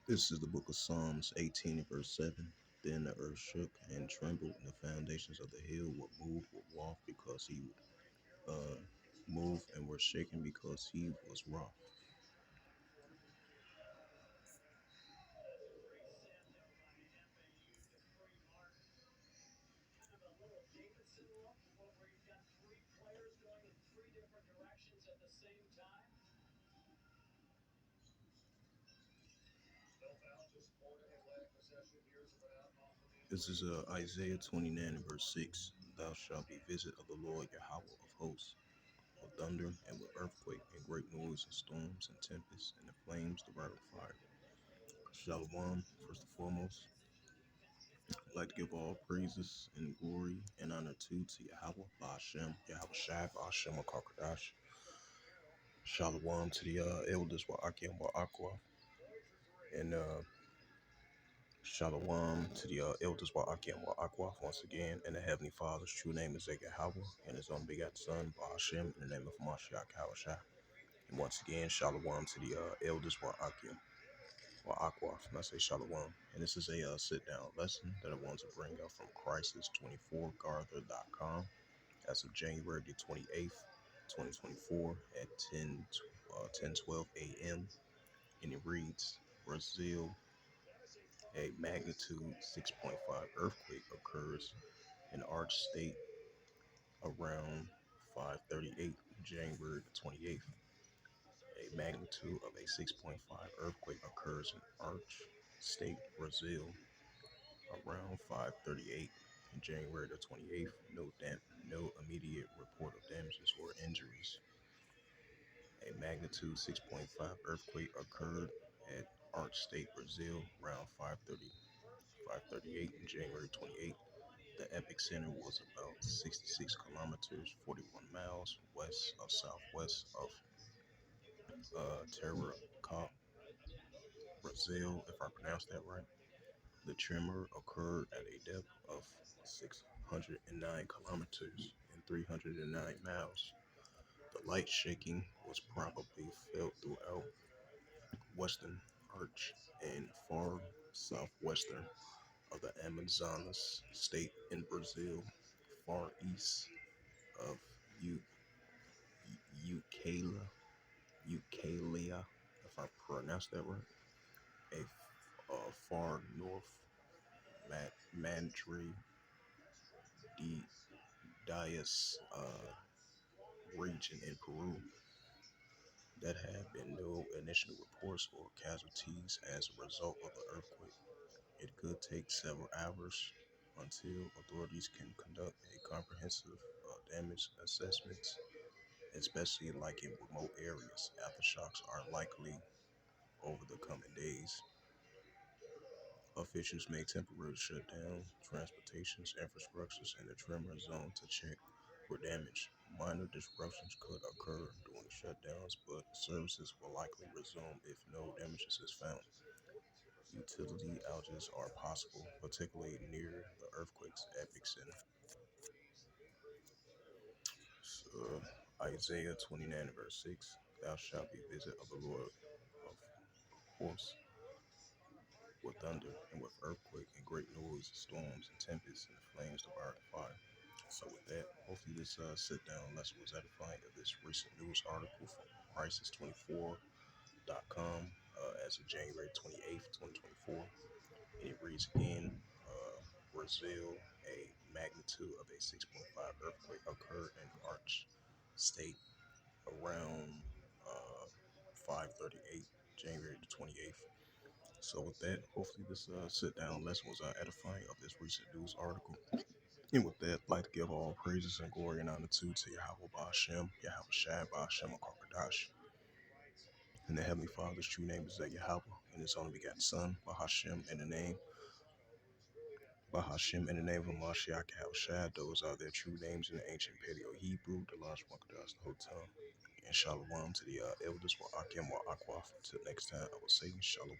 This is the book of Psalms 18 and verse 7. Then the earth shook and trembled, and the foundations of the hill were moved with wrath because he uh, moved, and were shaken because he was wroth. This is Isaiah 29 and verse 6. Thou shalt be visit of the Lord Yahweh of hosts, with thunder and with earthquake and great noise and storms and tempests and the flames devouring fire. Shalom, first and foremost. I'd like to give all praises and glory and honor to Yahweh, Ba'ashem, Yahweh Shai, Ba'ashem, Akarkadash. Shalom to the elders, Wa'akim, Wa'akwa, and Shalom to the elders, Wa'akim, Wa'akwa, once again, and the Heavenly Father's true name is Yahweh, and his own begotten Son, Ba'ashem, in the name of Mashiach, Hawashai. And once again, Shalom to the elders, Wa'akim, Wa'akwa, and I say Shalom. And this is a sit-down lesson that I want to bring up from Crisis24Garther.com as of January the 28th, 2024 at 10:12 a.m. And it reads, Brazil, a magnitude 6.5 earthquake occurs in Acre State around 5:38 January the 28th. A magnitude of a 6.5 earthquake occurs in Acre State, Brazil around 5:38 January the 28th. No immediate report of damages or injuries. A magnitude 6.5 earthquake occurred at Acre State, Brazil around 5:38 January 28th. The epicenter was about 66 kilometers, 41 miles west of southwest of Terracop, Brazil, if I pronounced that right. The tremor occurred at a depth of 609 kilometers and 309 miles. The light shaking was probably felt throughout western Arch and far southwestern of the Amazonas state in Brazil, far east of U- Eucalia, if I pronounced that right, far north Madre de Dias region in Peru. That have been no initial reports or casualties as a result of the earthquake. It could take several hours until authorities can conduct a comprehensive damage assessment, especially like in remote areas. Aftershocks are likely over the coming days. Officials may temporarily shut down transportations, infrastructures, in the tremor zone to check for damage. Minor disruptions could occur during shutdowns, but services will likely resume if no damages is found. Utility outages are possible, particularly near the earthquake's epicenter. So, Isaiah 29 verse 6, Thou shalt be visit of the Lord of hosts with thunder and with earthquake and great noise, storms and tempests and the flames devouring fire. So with that, hopefully this sit-down lesson was edifying of this recent news article from Crisis24.com as of January 28th, 2024. And it reads again, Brazil, a magnitude of a 6.5 earthquake occurred in Arch State around 5:38 January the 28th. So with that, hopefully this sit-down lesson was edifying of this recent news article. And with that, I'd like to give all praises and glory and honor to Yahweh Ba'ashem, Yahweh Shai, Ba'ashem, Akarkadash. And the Heavenly Father's true name is Yahweh, and his only begotten Son, Bahashem, in the name of Mashiach Shai. Those are their true names in the ancient Paleo Hebrew, the large Wakadash, the whole tongue. And Shalom to the elders, Wa'akim, Wa'akwa. Until next time, I will say Shalom.